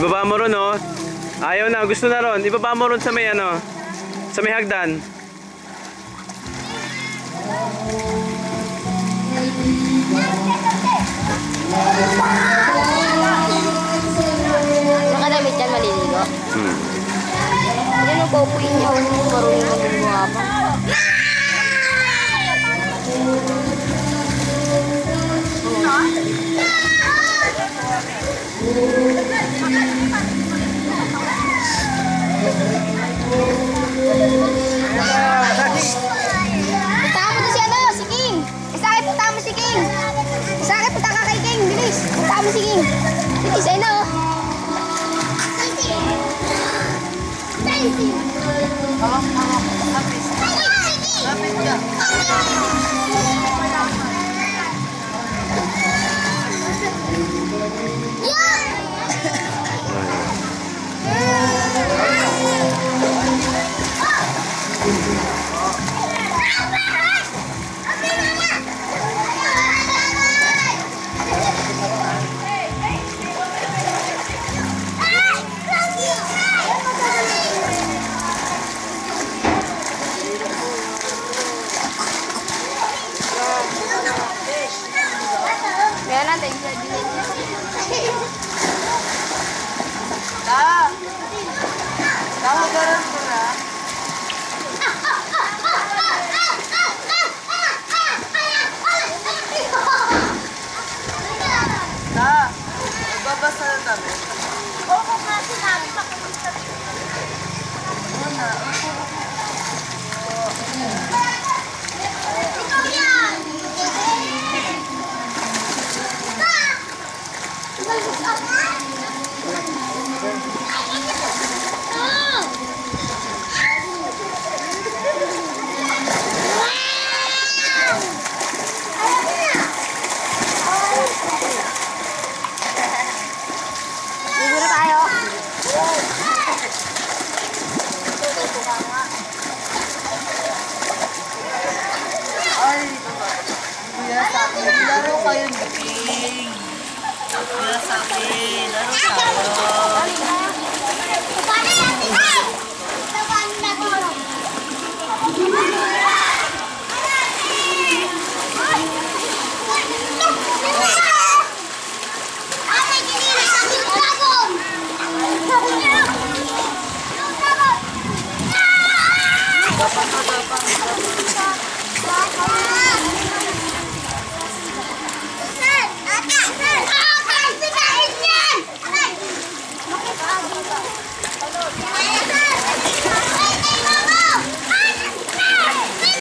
Ibaba mo ron, oh. Ayaw na, gusto na ron. Ibaba mo ron sa may ano, sa may hagdan. Nakadamit yan, maliligo. Yan ang pupuin niya. Marunong na gumawa pa. Punta mo si ano, si King. Isakit, punta mo si King. Isakit, punta ka kay King. Bilis, punta mo si King. Bilis, ay na oh. Lapit ka. Kaya natin siya din. Magaran ko na. Magbabasa na kami. Oo, kasi namin makulit kami. Oo na. Ikaw yan! Bibiro tayo. Ay, kuya sa akin. Laro kayo ni King. Kuya sa akin. Laro tayo. Dapat